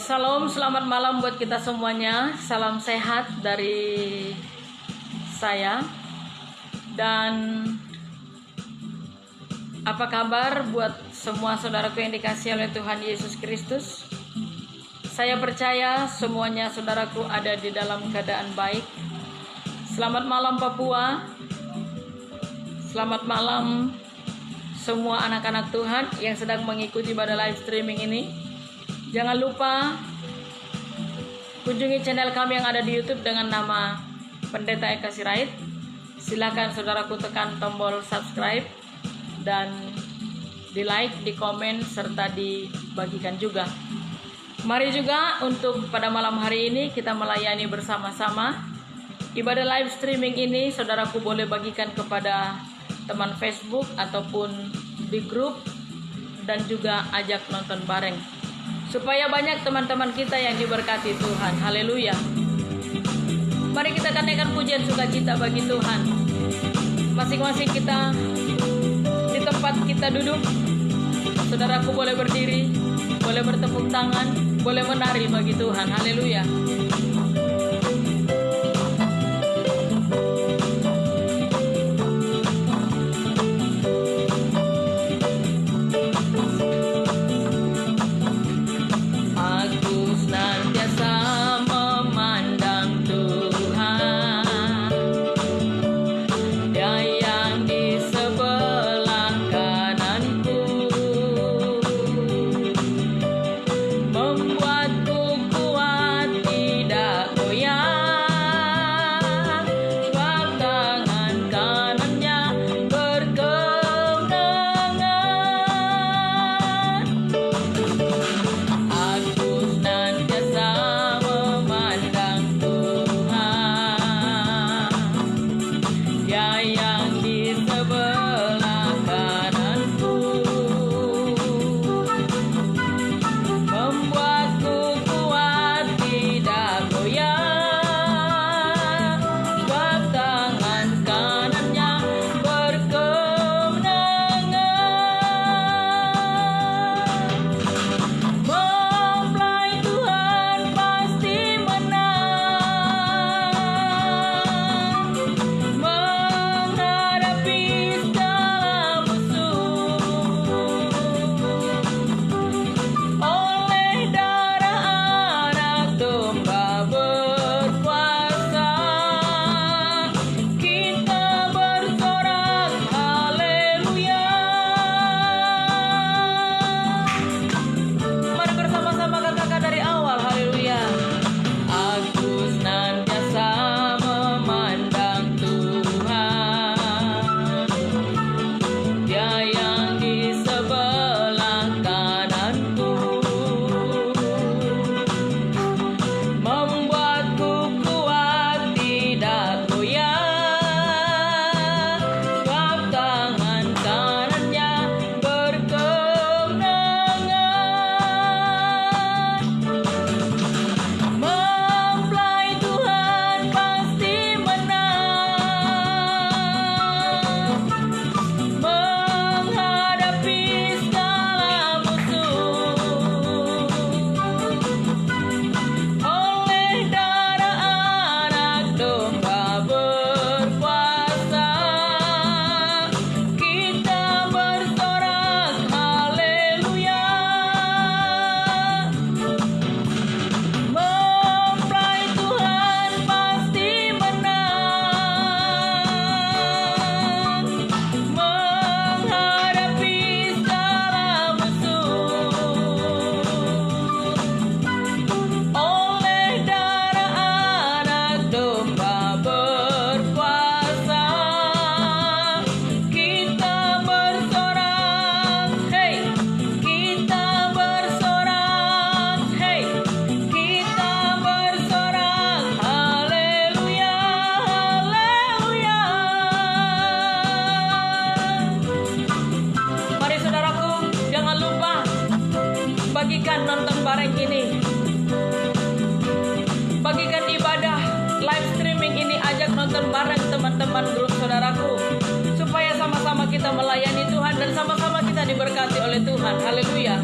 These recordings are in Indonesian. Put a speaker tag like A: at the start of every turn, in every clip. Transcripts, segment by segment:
A: Salam, selamat malam buat kita semuanya. Salam sehat dari saya. Dan apa kabar buat semua saudaraku yang dikasihi oleh Tuhan Yesus Kristus? Saya percaya semuanya saudaraku ada di dalam keadaan baik. Selamat malam Papua. Selamat malam semua anak-anak Tuhan yang sedang mengikuti pada live streaming ini. Jangan lupa kunjungi channel kami yang ada di YouTube dengan nama Pendeta Eka Sirait. Silakan saudaraku tekan tombol subscribe dan di like, di komen, serta dibagikan juga. Mari juga untuk pada malam hari ini kita melayani bersama-sama. Ibadah live streaming ini saudaraku boleh bagikan kepada teman Facebook ataupun di grup, dan juga ajak nonton bareng supaya banyak teman-teman kita yang diberkati Tuhan. Haleluya. Mari kita katakan pujian sukacita bagi Tuhan. Masing-masing kita di tempat kita duduk. Saudaraku boleh berdiri, boleh bertepuk tangan, boleh menari bagi Tuhan. Haleluya. Bagikan nonton bareng ini, bagikan ibadah live streaming ini, ajak nonton bareng teman-teman grup saudaraku, supaya sama-sama kita melayani Tuhan dan sama-sama kita diberkati oleh Tuhan. Haleluya.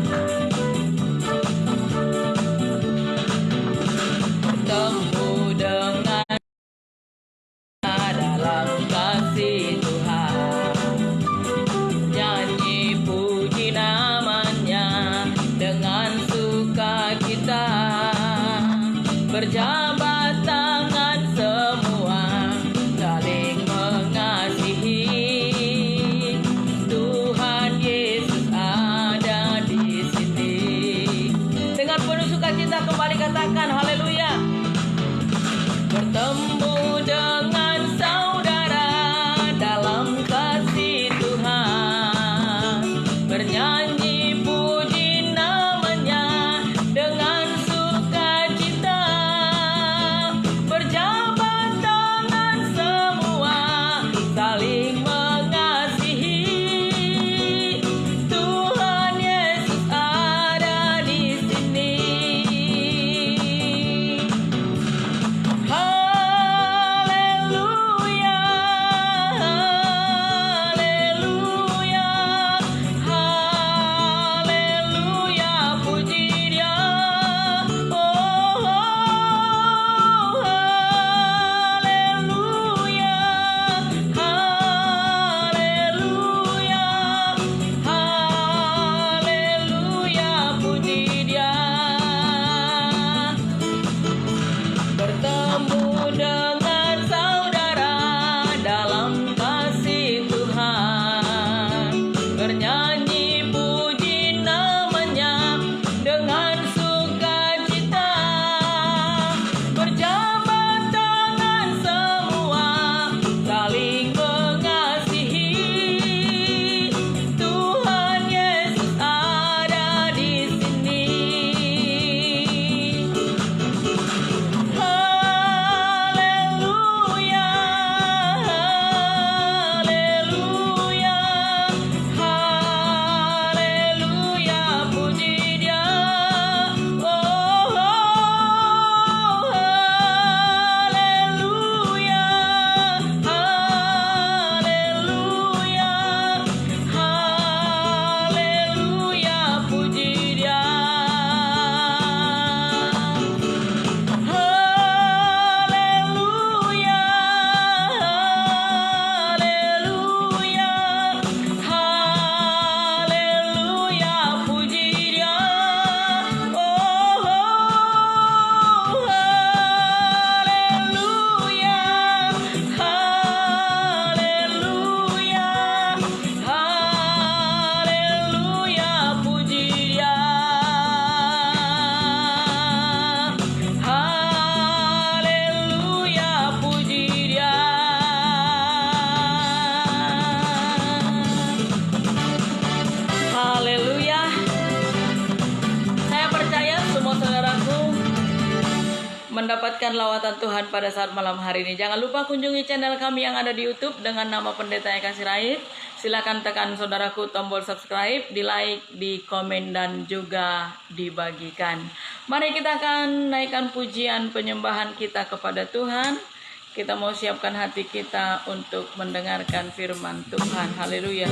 A: mendapatkan lawatan Tuhan pada saat malam hari ini. Jangan lupa kunjungi channel kami yang ada di YouTube dengan nama Pendeta Eka Sirait. Silakan tekan saudaraku tombol subscribe, di like, di komen, dan juga dibagikan. Mari kita akan naikkan pujian penyembahan kita kepada Tuhan. Kita mau siapkan hati kita untuk mendengarkan firman Tuhan. Haleluya.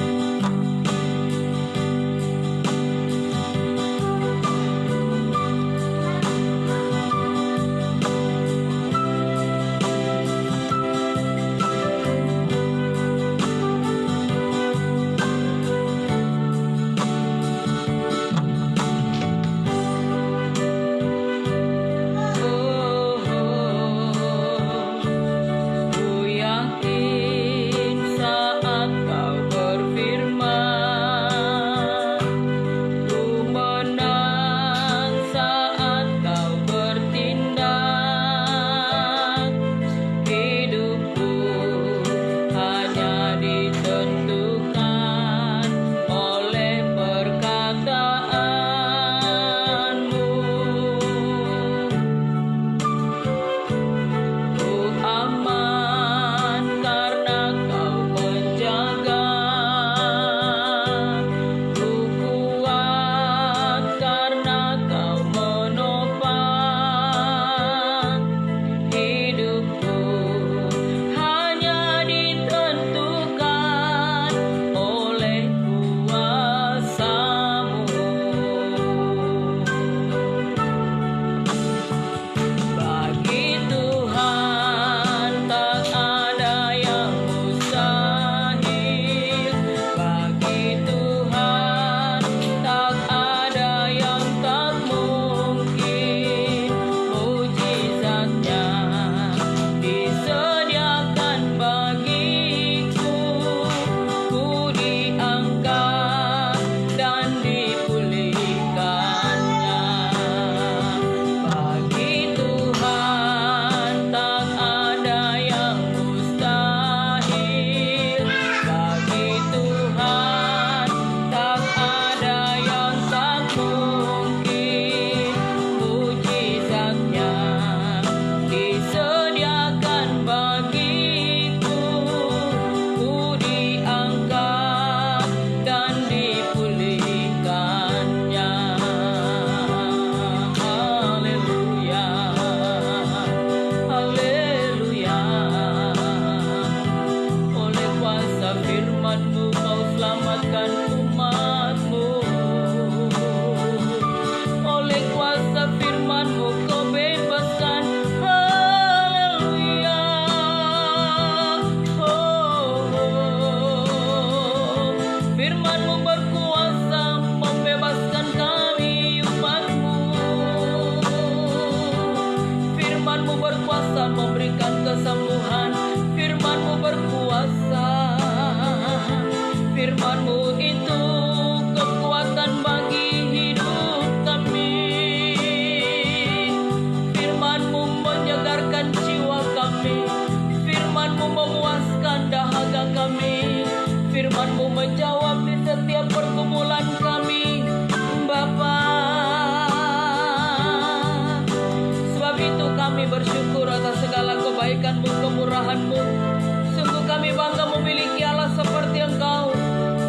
A: Sungguh kami bangga memiliki Allah seperti Engkau.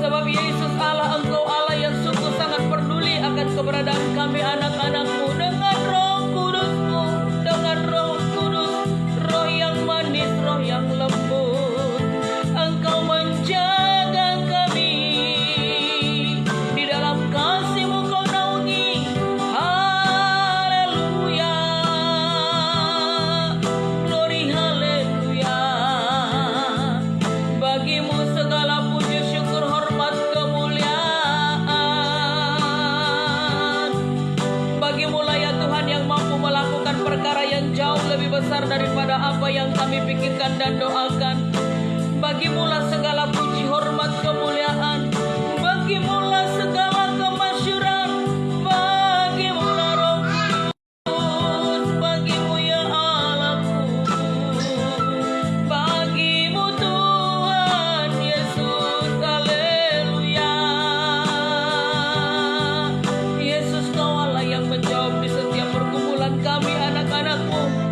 A: Sebab Yesus Allah, Engkau Allah yang sungguh sangat peduli akan keberadaan kami anak-anak-Mu. Dengan Roh Kudus-Mu, dengan Roh Kudus, Roh yang manis, Roh yang lembut, Engkau menjaga kami. Di dalam kasih-Mu Kau naungi. Haleluya. Glory haleluya. Bagimu segala puji, syukur, hormat, kemuliaan. Bagimu-lah ya Tuhan yang mampu melakukan perkara yang jauh lebih besar daripada apa yang kami pikirkan dan doakan. Bagimu-lah segala puji, hormat, kemuliaan. Bagimu-lah segala kemasyuran. Bagimu-lah Roh Kudus. Bagimu ya Allahku. Bagimu Tuhan Yesus. Haleluya. Yesus, Kau Allah yang menjawab di setiap pergumulan kami anak-anak-Mu.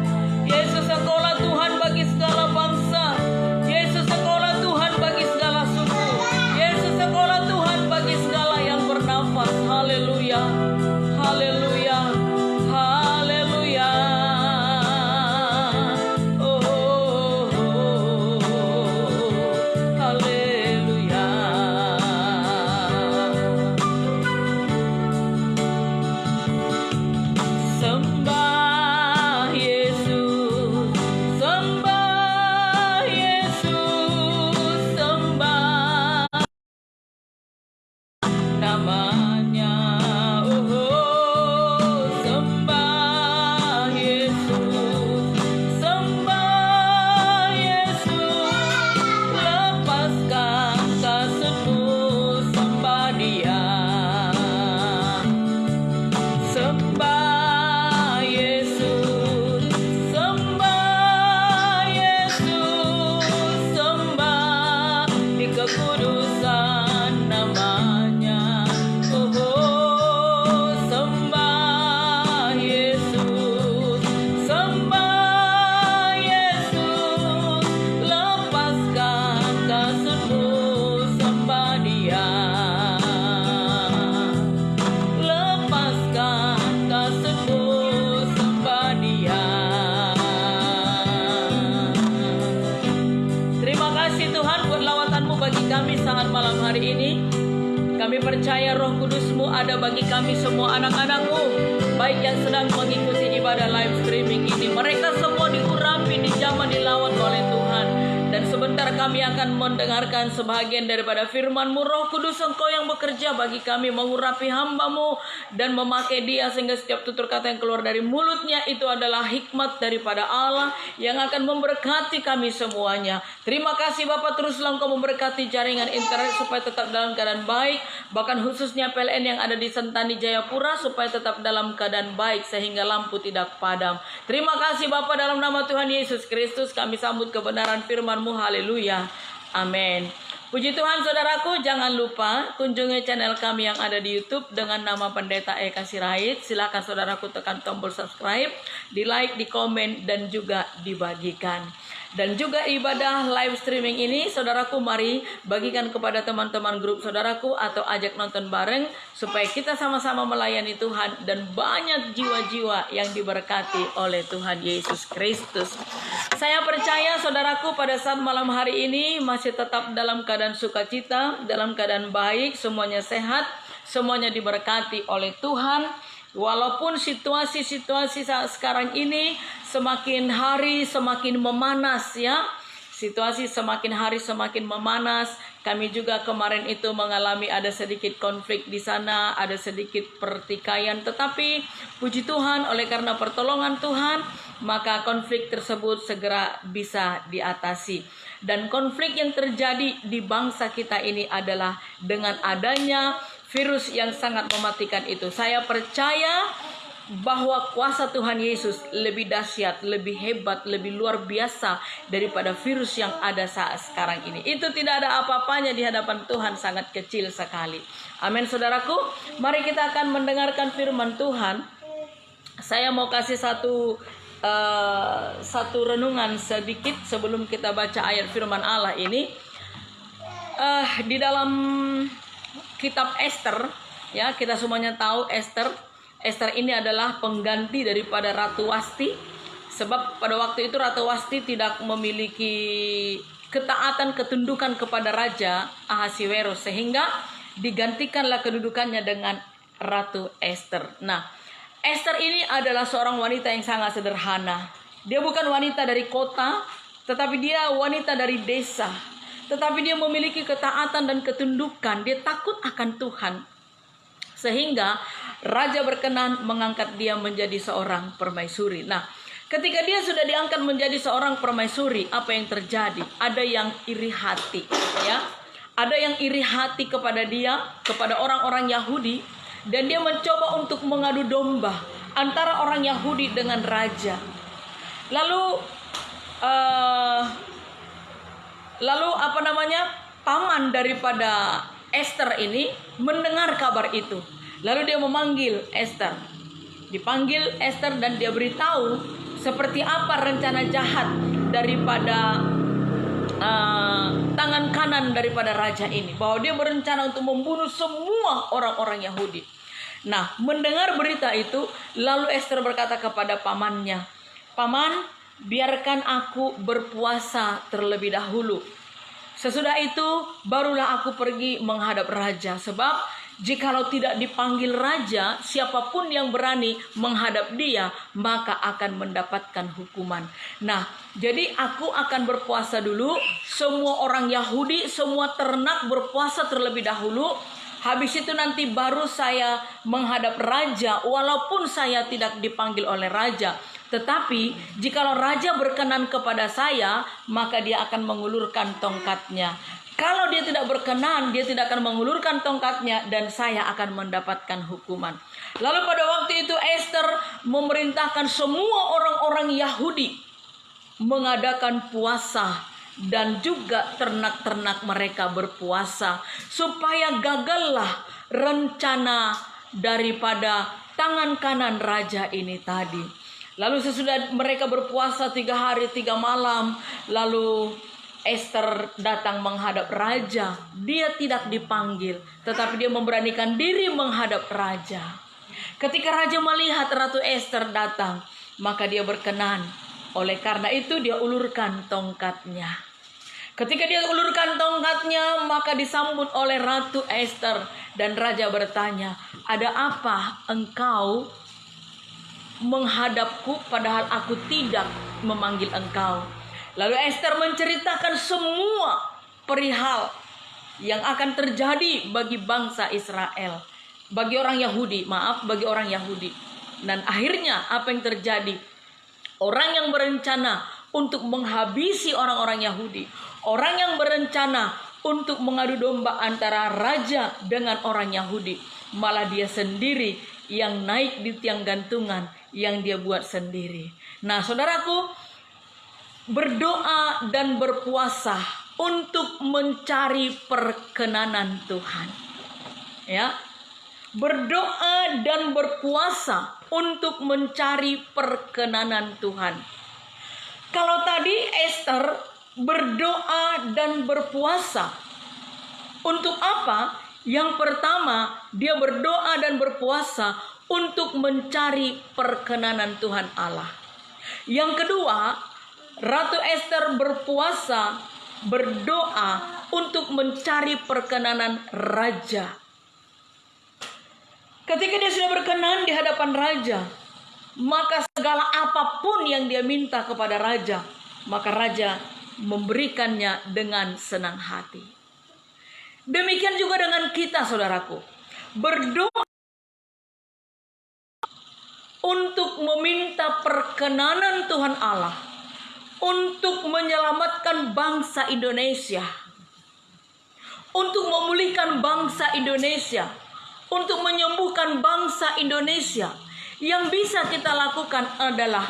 A: namanya. Sembah Yesus, sembah Yesus, lepaskan kasutmu, sembah Dia. Sembah Yesus, sembah Yesus, sembah di kekudusan namanya. Sembah Yesus, sembah Yesus, lepaskan kasutmu, sembah Dia. Lepaskan kasutmu, sembah Dia. Terima kasih Tuhan buat lawatan-Mu bagi kami sangat malam hari ini. Kami percaya Roh Kudus-Mu ada bagi kami semua anak-anak-Mu, baik yang sedang mengikuti ibadah live streaming ini. Mereka semua diurapi, dijamah, dilawat oleh Tuhan. Dan sebentar kami akan mendengarkan sebahagian daripada firman-Mu. Roh Kudus, Engkau yang bekerja bagi kami, mengurapi hamba-Mu dan memakai dia sehingga setiap tutur kata yang keluar dari mulutnya itu adalah hikmat daripada Allah yang akan memberkati kami semuanya. Terima kasih Bapak, teruslah Engkau memberkati jaringan internet supaya tetap dalam keadaan baik, bahkan khususnya PLN yang ada di Sentani Jayapura supaya tetap dalam keadaan baik sehingga lampu tidak padam. Terima kasih Bapak, dalam nama Tuhan Yesus Kristus kami sambut kebenaran firman-Mu. Haleluya, amin. Puji Tuhan saudaraku, jangan lupa kunjungi channel kami yang ada di YouTube dengan nama Pendeta Eka Sirait. Silakan saudaraku tekan tombol subscribe, di like, di komen, dan juga dibagikan. Dan juga ibadah live streaming ini, saudaraku, mari bagikan kepada teman-teman grup saudaraku atau ajak nonton bareng supaya kita sama-sama melayani Tuhan dan banyak jiwa-jiwa yang diberkati oleh Tuhan Yesus Kristus. Saya percaya saudaraku pada saat malam hari ini masih tetap dalam keadaan sukacita, dalam keadaan baik, semuanya sehat, semuanya diberkati oleh Tuhan. Walaupun situasi-situasi saat sekarang ini semakin hari semakin memanas ya. Situasi semakin hari semakin memanas. Kami juga kemarin itu mengalami ada sedikit konflik di sana, ada sedikit pertikaian. Tetapi puji Tuhan oleh karena pertolongan Tuhan, maka konflik tersebut segera bisa diatasi. Dan konflik yang terjadi di bangsa kita ini adalah dengan adanya virus yang sangat mematikan itu. Saya percaya bahwa kuasa Tuhan Yesus lebih dahsyat, lebih hebat, lebih luar biasa daripada virus yang ada saat sekarang ini. Itu tidak ada apa-apanya di hadapan Tuhan, sangat kecil sekali. Amin saudaraku. Mari kita akan mendengarkan firman Tuhan. Saya mau kasih satu renungan sedikit sebelum kita baca ayat firman Allah ini. Di dalam kitab Esther, ya, kita semuanya tahu Esther ini adalah pengganti daripada Ratu Wasti. Sebab pada waktu itu Ratu Wasti tidak memiliki ketaatan, ketundukan kepada Raja Ahasiweros, sehingga digantikanlah kedudukannya dengan Ratu Esther. Nah, Esther ini adalah seorang wanita yang sangat sederhana. Dia bukan wanita dari kota, tetapi dia wanita dari desa. Tetapi dia memiliki ketaatan dan ketundukan. Dia takut akan Tuhan. Sehingga raja berkenan mengangkat dia menjadi seorang permaisuri. Nah, ketika dia sudah diangkat menjadi seorang permaisuri, apa yang terjadi? Ada yang iri hati, ya. Ada yang iri hati kepada dia, kepada orang-orang Yahudi, dan dia mencoba untuk mengadu domba antara orang Yahudi dengan raja. Lalu paman daripada Esther ini mendengar kabar itu. Lalu dia memanggil Esther. Dipanggil Esther dan dia beritahu seperti apa rencana jahat daripada tangan kanan daripada raja ini. Bahwa dia berencana untuk membunuh semua orang-orang Yahudi. Nah, mendengar berita itu, lalu Esther berkata kepada pamannya, "Paman, biarkan aku berpuasa terlebih dahulu. Sesudah itu barulah aku pergi menghadap raja. Sebab jikalau tidak dipanggil raja, siapapun yang berani menghadap dia, maka akan mendapatkan hukuman." Nah, jadi aku akan berpuasa dulu. Semua orang Yahudi, semua ternak berpuasa terlebih dahulu. Habis itu nanti baru saya menghadap raja, walaupun saya tidak dipanggil oleh raja. Tetapi jikalau raja berkenan kepada saya, maka dia akan mengulurkan tongkatnya. Kalau dia tidak berkenan, dia tidak akan mengulurkan tongkatnya, dan saya akan mendapatkan hukuman. Lalu pada waktu itu Ester memerintahkan semua orang-orang Yahudi mengadakan puasa, dan juga ternak-ternak mereka berpuasa, supaya gagallah rencana daripada tangan kanan raja ini tadi. Lalu sesudah mereka berpuasa 3 hari 3 malam, lalu Ester datang menghadap raja. Dia tidak dipanggil, tetapi dia memberanikan diri menghadap raja. Ketika raja melihat Ratu Ester datang, maka dia berkenan. Oleh karena itu dia ulurkan tongkatnya. Ketika dia ulurkan tongkatnya, maka disambut oleh Ratu Ester. Dan raja bertanya, "Ada apa engkau menghadapku padahal aku tidak memanggil engkau?" Lalu Ester menceritakan semua perihal yang akan terjadi bagi bangsa Israel, bagi orang Yahudi. Dan akhirnya apa yang terjadi? Orang yang berencana untuk menghabisi orang-orang Yahudi, orang yang berencana untuk mengadu domba antara raja dengan orang Yahudi, malah dia sendiri yang naik di tiang gantungan yang dia buat sendiri. Nah, saudaraku, berdoa dan berpuasa untuk mencari perkenanan Tuhan. Ya. Berdoa dan berpuasa untuk mencari perkenanan Tuhan. Kalau tadi Ester berdoa dan berpuasa, untuk apa? Yang pertama, dia berdoa dan berpuasa untuk mencari perkenanan Tuhan Allah. Yang kedua, Ratu Ester berpuasa, berdoa untuk mencari perkenanan raja. Ketika dia sudah berkenan di hadapan raja, maka segala apapun yang dia minta kepada raja, maka raja memberikannya dengan senang hati. Demikian juga dengan kita, saudaraku. Berdoa untuk meminta perkenanan Tuhan Allah, untuk menyelamatkan bangsa Indonesia, untuk memulihkan bangsa Indonesia, untuk menyembuhkan bangsa Indonesia. Yang bisa kita lakukan adalah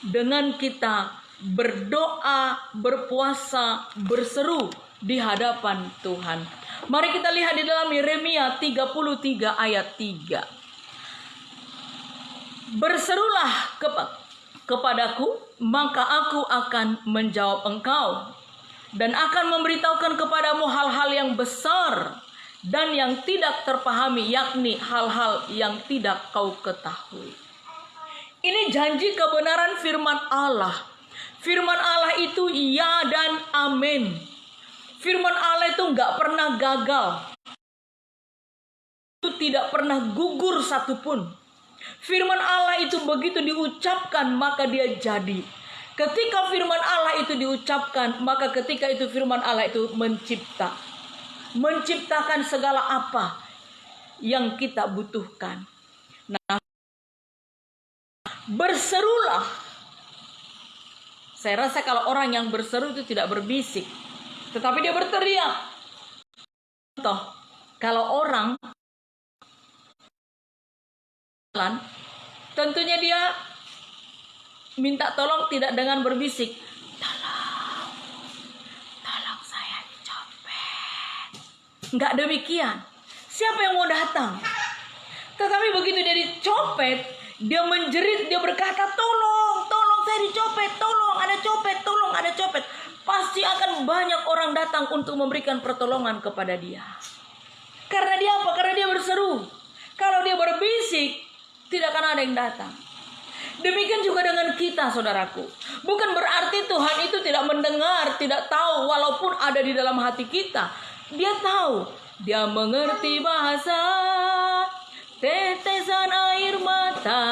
A: dengan kita berdoa, berpuasa, berseru di hadapan Tuhan. Mari kita lihat di dalam Yeremia 33 ayat 3. "Berserulah kepadaku, maka aku akan menjawab engkau, dan akan memberitahukan kepadamu hal-hal yang besar dan yang tidak terpahami, yakni hal-hal yang tidak kau ketahui." Ini janji kebenaran firman Allah. Firman Allah itu ya dan amin. Firman Allah itu gak pernah gagal. Itu tidak pernah gugur satupun. Firman Allah itu begitu diucapkan, maka dia jadi. Ketika firman Allah itu diucapkan, maka ketika itu firman Allah itu menciptakan segala apa yang kita butuhkan. Nah, berserulah. Saya rasa kalau orang yang berseru itu tidak berbisik, tetapi dia berteriak. Contoh, kalau orang tentunya dia minta tolong tidak dengan berbisik. Tolong saya dicopet. Enggak demikian. Siapa yang mau datang? Tetapi begitu dia dicopet, dia menjerit, dia berkata, tolong saya dicopet, tolong ada copet. Pasti akan banyak orang datang untuk memberikan pertolongan kepada dia. Karena dia apa? Karena dia berseru. Kalau dia berbisik, tidak akan ada yang datang. Demikian juga dengan kita, saudaraku. Bukan berarti Tuhan itu tidak mendengar, tidak tahu, walaupun ada di dalam hati kita. Dia tahu, dia mengerti bahasa tetesan air mata.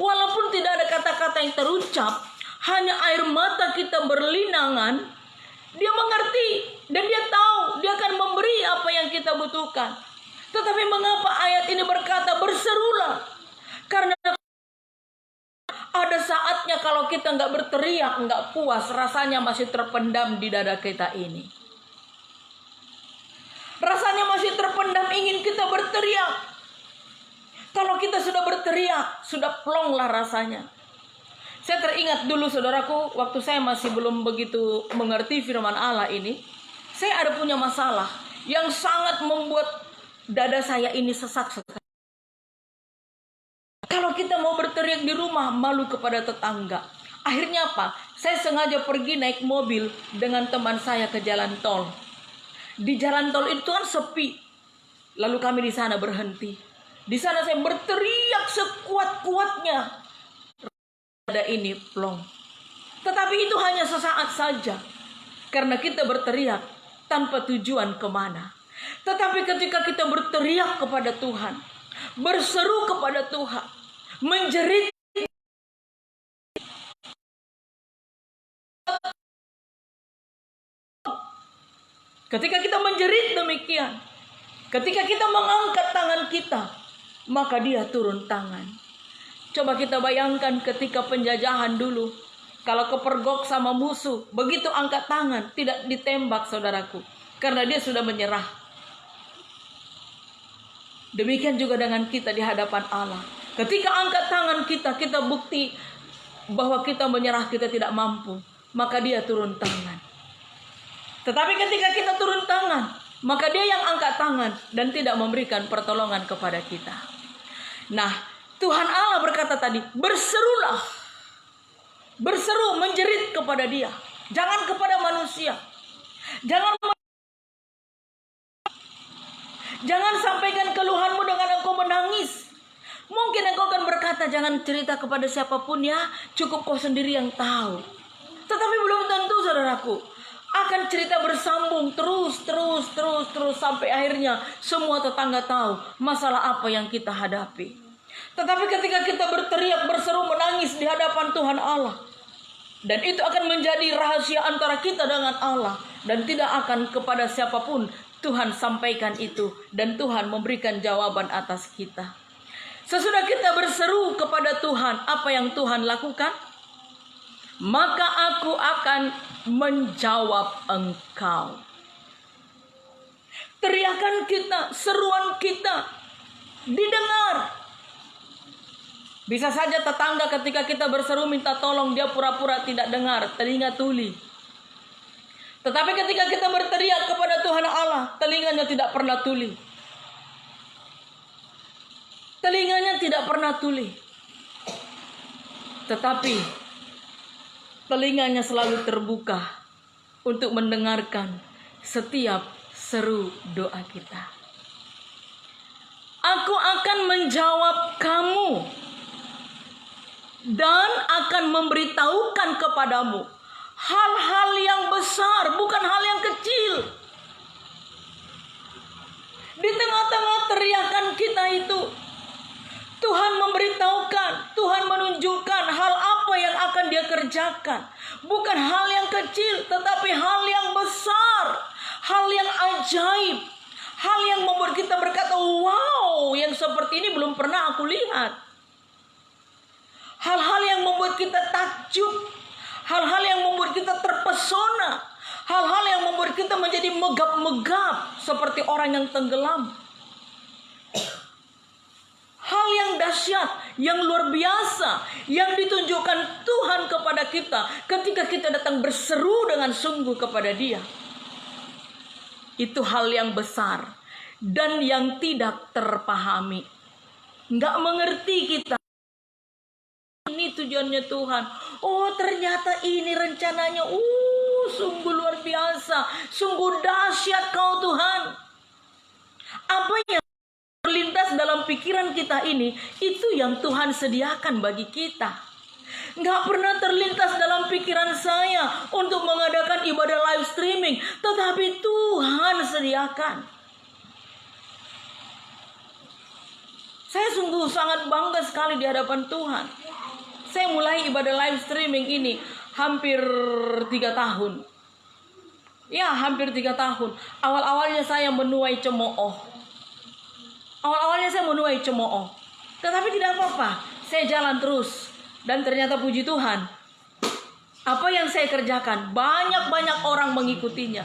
A: Walaupun tidak ada kata-kata yang terucap, hanya air mata kita berlinangan, dia mengerti dan dia tahu, dia akan memberi apa yang kita butuhkan. Tetapi mengapa ayat ini berkata berserulah? Karena ada saatnya kalau kita nggak berteriak, nggak puas, rasanya masih terpendam di dada kita ini. Rasanya masih terpendam, ingin kita berteriak. Kalau kita sudah berteriak, sudah plonglah rasanya. Saya teringat dulu saudaraku, waktu saya masih belum begitu mengerti firman Allah ini, saya ada punya masalah yang sangat membuat dada saya ini sesak sekali. Kalau kita mau berteriak di rumah, malu kepada tetangga. Akhirnya apa? Saya sengaja pergi naik mobil dengan teman saya ke jalan tol. Di jalan tol itu kan sepi. Lalu kami di sana berhenti. Di sana saya berteriak sekuat-kuatnya. Dada ini plong. Tetapi itu hanya sesaat saja. Karena kita berteriak tanpa tujuan kemana. Tetapi ketika kita berteriak kepada Tuhan, berseru kepada Tuhan, menjerit, ketika kita menjerit demikian, ketika kita mengangkat tangan kita, maka Dia turun tangan. Coba kita bayangkan ketika penjajahan dulu, kalau kepergok sama musuh, begitu angkat tangan, tidak ditembak saudaraku, karena dia sudah menyerah. Demikian juga dengan kita di hadapan Allah. Ketika angkat tangan kita, kita bukti bahwa kita menyerah, kita tidak mampu, maka Dia turun tangan. Tetapi ketika kita turun tangan, maka Dia yang angkat tangan dan tidak memberikan pertolongan kepada kita. Nah, Tuhan Allah berkata tadi, berserulah. Berseru, menjerit kepada Dia. Jangan kepada manusia. Jangan sampaikan keluhanmu dengan engkau menangis. Mungkin engkau akan berkata, jangan cerita kepada siapapun ya, cukup kau sendiri yang tahu. Tetapi belum tentu saudaraku. Akan cerita bersambung terus sampai akhirnya semua tetangga tahu masalah apa yang kita hadapi. Tetapi ketika kita berteriak, berseru, menangis di hadapan Tuhan Allah, dan itu akan menjadi rahasia antara kita dengan Allah, dan tidak akan kepada siapapun Tuhan sampaikan itu, dan Tuhan memberikan jawaban atas kita. Sesudah kita berseru kepada Tuhan, apa yang Tuhan lakukan? Maka aku akan menjawab engkau. Teriakan kita, seruan kita didengar. Bisa saja tetangga ketika kita berseru minta tolong, dia pura-pura tidak dengar, telinga tuli. Tetapi ketika kita berteriak kepada Tuhan Allah, telinganya tidak pernah tuli. Telinganya tidak pernah tuli. Tetapi telinganya selalu terbuka untuk mendengarkan setiap seru doa kita. Aku akan menjawab kamu dan akan memberitahukan kepadamu hal-hal yang besar, bukan hal yang kecil. Di tengah-tengah teriakan kita itu, Tuhan memberitahukan, Tuhan menunjukkan hal apa yang akan Dia kerjakan. Bukan hal yang kecil, tetapi hal yang besar, hal yang ajaib, hal yang membuat kita berkata, wow, yang seperti ini belum pernah aku lihat. Hal-hal yang membuat kita takjub, hal-hal yang membuat kita terpesona, hal-hal yang membuat kita menjadi megap-megap seperti orang yang tenggelam. Hal yang dahsyat, yang luar biasa, yang ditunjukkan Tuhan kepada kita ketika kita datang berseru dengan sungguh kepada Dia. Itu hal yang besar dan yang tidak terpahami. Nggak mengerti kita. Ini tujuannya Tuhan. Oh, ternyata ini rencananya. Sungguh luar biasa. Sungguh dahsyat Kau Tuhan. Apa yang terlintas dalam pikiran kita ini, itu yang Tuhan sediakan bagi kita. Nggak pernah terlintas dalam pikiran saya untuk mengadakan ibadah live streaming, tetapi Tuhan sediakan. Saya sungguh sangat bangga sekali di hadapan Tuhan. Saya mulai ibadah live streaming ini hampir 3 tahun. Ya, hampir 3 tahun. Awal-awalnya saya menuai cemooh. Awal-awalnya saya menuai cemooh, tetapi tidak apa-apa. Saya jalan terus. Dan ternyata puji Tuhan, apa yang saya kerjakan, banyak-banyak orang mengikutinya.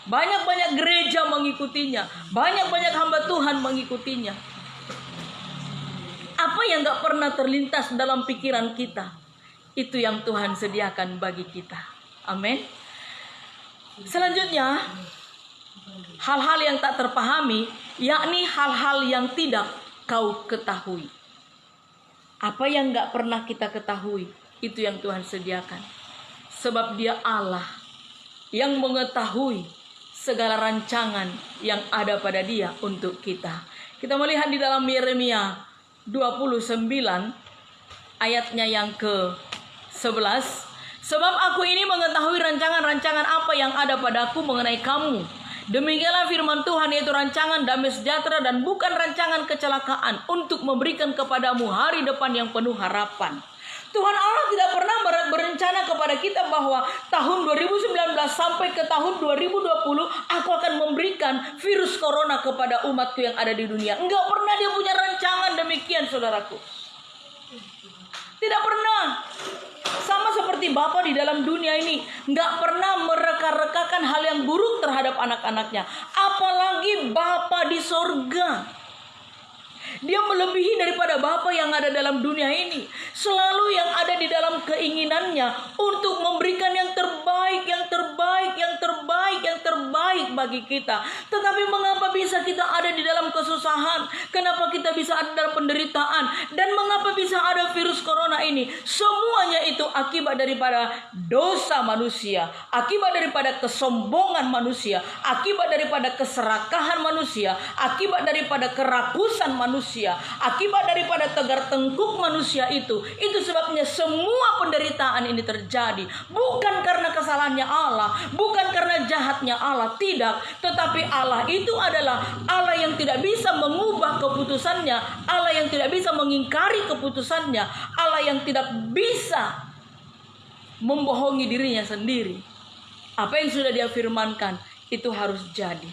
A: Banyak-banyak gereja mengikutinya. Banyak-banyak hamba Tuhan mengikutinya. Apa yang gak pernah terlintas dalam pikiran kita, itu yang Tuhan sediakan bagi kita. Amin. Selanjutnya, hal-hal yang tak terpahami, yakni hal-hal yang tidak kau ketahui. Apa yang gak pernah kita ketahui, itu yang Tuhan sediakan. Sebab Dia Allah yang mengetahui segala rancangan yang ada pada Dia untuk kita. Kita melihat di dalam Yeremia 29 ayatnya yang ke-11. Sebab aku ini mengetahui rancangan-rancangan apa yang ada padaku mengenai kamu. Demikianlah firman Tuhan, yaitu rancangan damai sejahtera dan bukan rancangan kecelakaan, untuk memberikan kepadamu hari depan yang penuh harapan. Tuhan Allah tidak pernah berencana kepada kita bahwa tahun 2019 sampai ke tahun 2020 aku akan memberikan virus corona kepada umatku yang ada di dunia. Enggak pernah Dia punya rancangan demikian, saudaraku. Tidak pernah. Sama seperti Bapa di dalam dunia ini enggak pernah mereka-rekakan hal yang buruk terhadap anak-anaknya. Apalagi Bapa di sorga. Dia melebihi daripada Bapa yang ada dalam dunia ini. Selalu yang ada di dalam keinginannya untuk memberikan yang terbaik, yang terbaik, yang terbaik, yang terbaik bagi kita. Tetapi mengapa bisa kita ada di dalam kesusahan? Kenapa kita bisa ada dalam penderitaan? Dan mengapa bisa ada virus corona ini? Semuanya itu akibat daripada dosa manusia, akibat daripada kesombongan manusia, akibat daripada keserakahan manusia, akibat daripada kerakusan manusia, akibat daripada tegar tengkuk manusia itu. Itu sebabnya semua penderitaan ini terjadi. Bukan karena kesalahannya Allah, bukan karena jahatnya Allah, tidak. Tetapi Allah itu adalah Allah yang tidak bisa mengubah keputusannya, Allah yang tidak bisa mengingkari keputusannya, Allah yang tidak bisa membohongi dirinya sendiri. Apa yang sudah Dia firmankan itu harus jadi.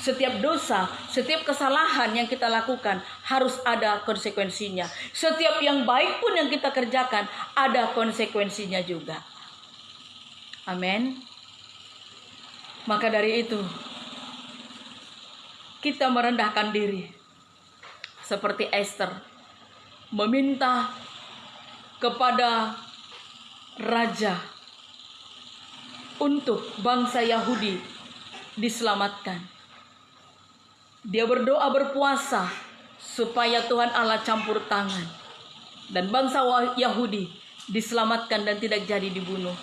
A: Setiap dosa, setiap kesalahan yang kita lakukan harus ada konsekuensinya. Setiap yang baik pun yang kita kerjakan ada konsekuensinya juga. Amin. Maka dari itu kita merendahkan diri seperti Esther, meminta kepada raja untuk bangsa Yahudi diselamatkan. Dia berdoa, berpuasa supaya Tuhan Allah campur tangan dan bangsa Yahudi diselamatkan dan tidak jadi dibunuh.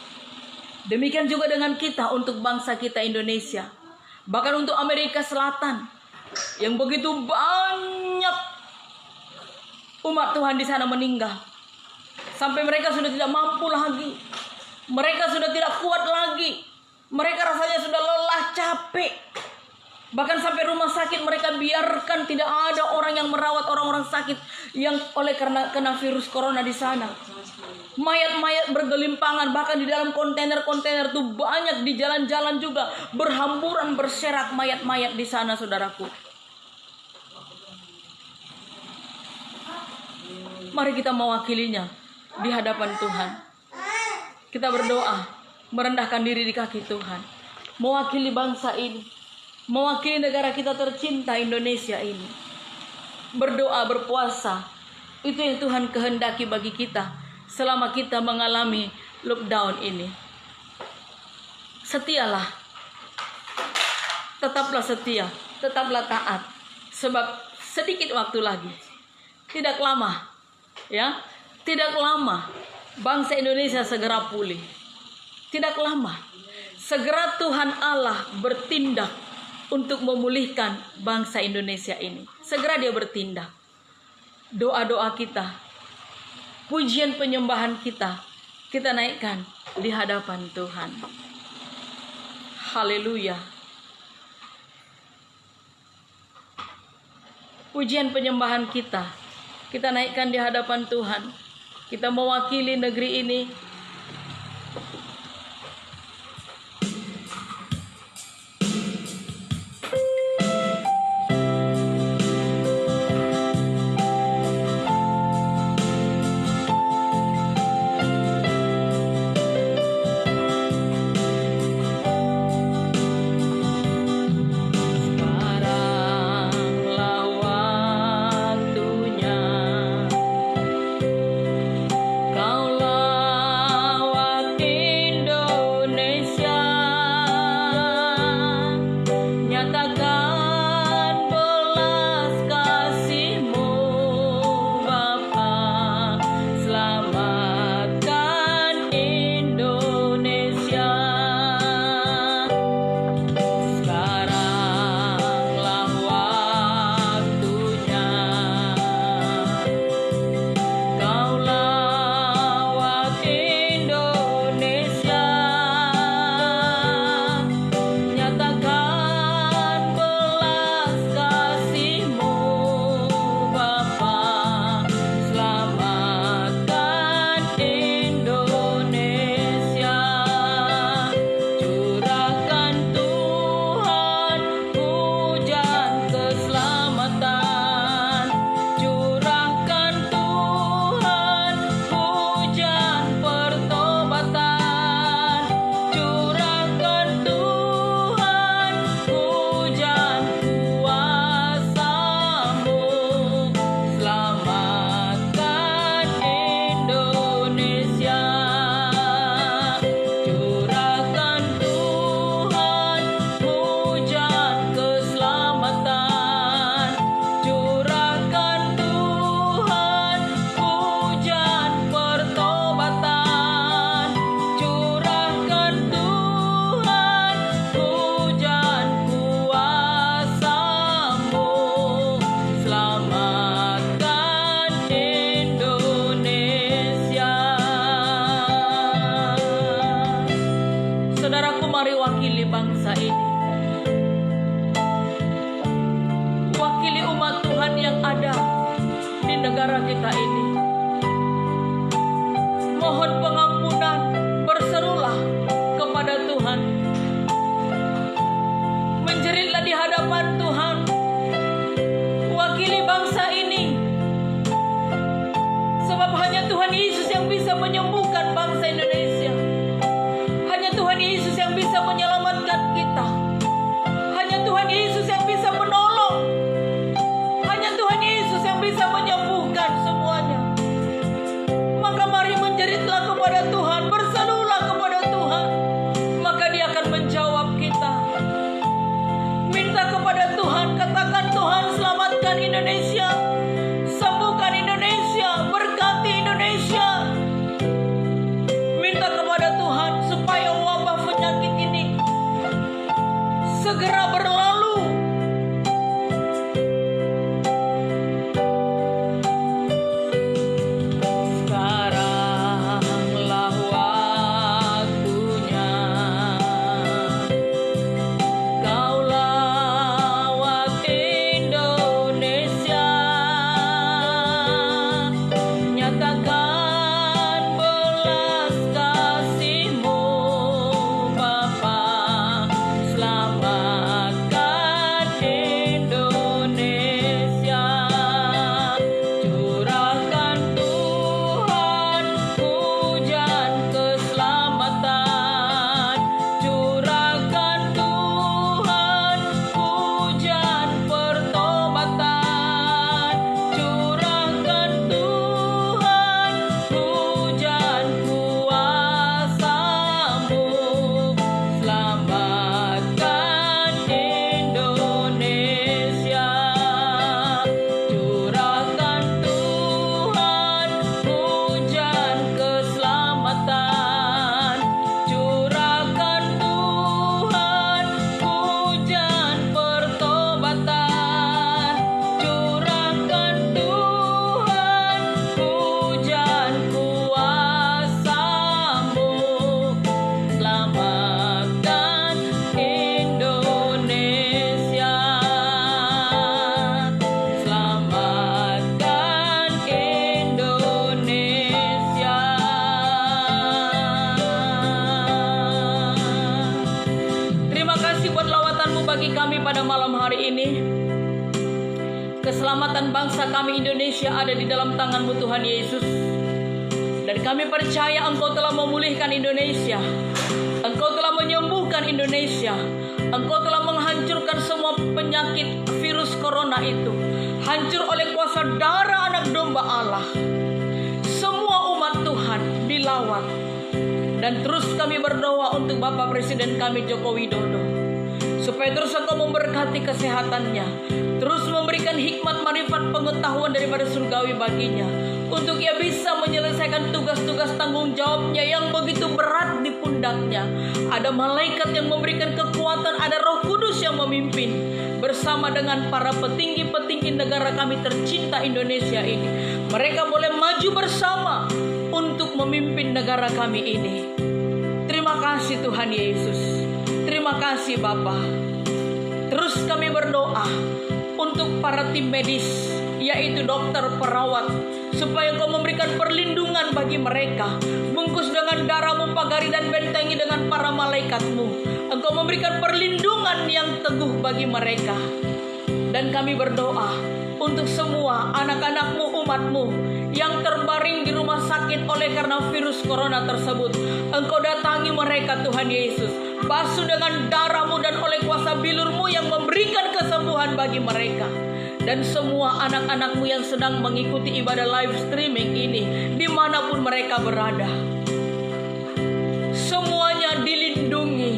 A: Demikian juga dengan kita, untuk bangsa kita Indonesia, bahkan untuk Amerika Selatan yang begitu banyak umat Tuhan di sana meninggal, sampai mereka sudah tidak mampu lagi, mereka sudah tidak kuat lagi, mereka rasanya sudah lelah, capek. Bahkan sampai rumah sakit mereka biarkan tidak ada orang yang merawat orang-orang sakit yang kena virus corona di sana. Mayat-mayat bergelimpangan, bahkan di dalam kontainer-kontainer tuh banyak, di jalan-jalan juga berhamburan, berserak mayat-mayat di sana, saudaraku. Mari kita mewakilinya di hadapan Tuhan. Kita berdoa, merendahkan diri di kaki Tuhan, mewakili bangsa ini, mewakili negara kita tercinta Indonesia ini. Berdoa, berpuasa, itu yang Tuhan kehendaki bagi kita selama kita mengalami lockdown ini. Setialah, tetaplah setia, tetaplah taat, sebab sedikit waktu lagi, tidak lama, ya, tidak lama bangsa Indonesia segera pulih. Tidak lama, segera Tuhan Allah bertindak untuk memulihkan bangsa Indonesia ini. Segera Dia bertindak. Doa-doa kita, pujian penyembahan kita naikkan di hadapan Tuhan. Haleluya. Pujian penyembahan kita naikkan di hadapan Tuhan. Kita mewakili negeri ini. kita ini. Mohon pengampunan, berserulah kepada Tuhan. Menjeritlah di hadapan Tuhan. Wakili bangsa ini. Sebab hanya Tuhan Yesus yang bisa menyembuhkan bangsa Indonesia. Hanya Tuhan Yesus yang bisa menyelamatkan kita. Hanya Tuhan Yesus yang bisa menolong. Hanya Tuhan Yesus yang bisa menyembuhkan semuanya. Maka mari menjeritlah kepada Tuhan, berserulah kepada Tuhan. Maka Dia akan menjawab kita. Minta kepada Tuhan, katakan, Tuhan selamatkan Indonesia. Sembuhkan Indonesia, berkati Indonesia. Minta kepada Tuhan supaya wabah penyakit ini segera berlalu. Sekaranglah waktunya. Kau lawat Indonesia. Nyatakan belas kasih-Mu Bapa. Selamatkan Indonesia. Curahkan Tuhan hujan keselamatan. Curahkan Tuhan hujan pertobatan. Curahkan Tuhan hujan kuasa-Mu. Selamatkan Indonesia. Curahkan Tuhan hujan keselamatan. Curahkan Tuhan hujan pertobatan. Curahkan Tuhan hujan kuasa-Mu. Selamatkan Indonesia. Selamatkan Indonesia. Terima kasih buat lawatan-Mu bagi kami pada malam hari ini. Keselamatan bangsa kami Indonesia ada di dalam tangan-Mu Tuhan Yesus. Dan kami percaya Engkau telah memulihkan Indonesia. Engkau telah menyembuhkan Indonesia. Engkau telah menghancurkan semua penyakit virus corona itu. Hancur oleh kuasa darah anak domba Allah. Semua umat Tuhan dilawat. Dan terus kami berdoa untuk Bapak Presiden kami Joko Widodo. Supaya terus Engkau memberkati kesehatannya. Terus memberikan hikmat, marifat, pengetahuan daripada surgawi baginya. Untuk ia bisa menyelesaikan tugas-tugas tanggung jawabnya yang begitu berat di pundaknya. Ada malaikat yang memberikan kekuatan, ada Roh Kudus yang memimpin. Bersama dengan para petinggi-petinggi negara kami tercinta Indonesia ini. Mereka boleh maju bersama untuk memimpin negara kami ini. Terima kasih Tuhan Yesus. Terima kasih Bapa. Terus kami berdoa untuk para tim medis, yaitu dokter, perawat, supaya Engkau memberikan perlindungan bagi mereka. Bungkus dengan darah-Mu, pagari dan bentengi dengan para malaikat-Mu. Engkau memberikan perlindungan yang teguh bagi mereka. Dan kami berdoa untuk semua anak-anak-Mu, umat-Mu yang terbaring di rumah sakit oleh karena virus corona tersebut. Engkau datangi mereka Tuhan Yesus. Basuh dengan darah-Mu dan oleh kuasa bilur-Mu yang memberikan kesembuhan bagi mereka. Dan semua anak-anak-Mu yang sedang mengikuti ibadah live streaming ini, dimanapun mereka berada, semuanya dilindungi,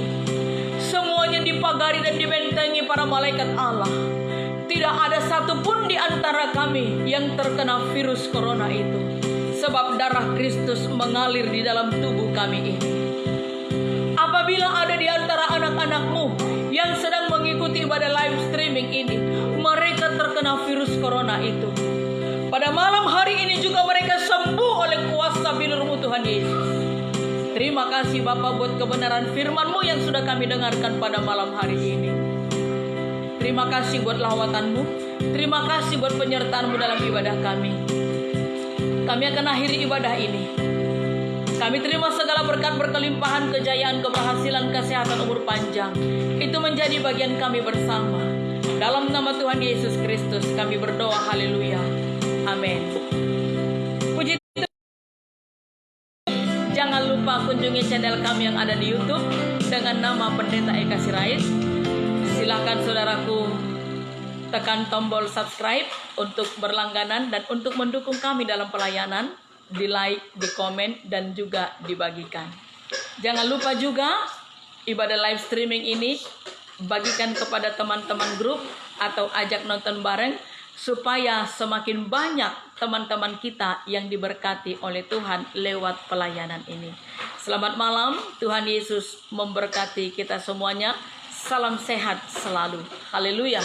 A: semuanya dipagari dan dibentengi para malaikat Allah. Tidak ada satupun di antara kami yang terkena virus corona itu. Sebab darah Kristus mengalir di dalam tubuh kami ini. Apabila ada di antara anak-anak-Mu yang sedang mengikuti ibadah live streaming ini, mereka terkena virus corona itu, pada malam hari ini juga mereka sembuh oleh kuasa bilur-Mu Tuhan Yesus. Terima kasih Bapa buat kebenaran firman-Mu yang sudah kami dengarkan pada malam hari ini. Terima kasih buat lawatan-Mu. Terima kasih buat penyertaan-Mu dalam ibadah kami. kami akan akhiri ibadah ini. Kami terima segala berkat berkelimpahan, kejayaan, keberhasilan, kesehatan, umur panjang. Itu menjadi bagian kami bersama. Dalam nama Tuhan Yesus Kristus kami berdoa, haleluya, amin. Puji Tuhan. Jangan lupa kunjungi channel kami yang ada di YouTube dengan nama Pendeta Eka Sirait. Silakan saudaraku tekan tombol subscribe untuk berlangganan dan untuk mendukung kami dalam pelayanan. Di like, di komen, dan juga dibagikan. Jangan lupa juga ibadah live streaming ini bagikan kepada teman-teman grup atau ajak nonton bareng supaya semakin banyak teman-teman kita yang diberkati oleh Tuhan lewat pelayanan ini. Selamat malam, Tuhan Yesus memberkati kita semuanya. Salam sehat selalu. Haleluya.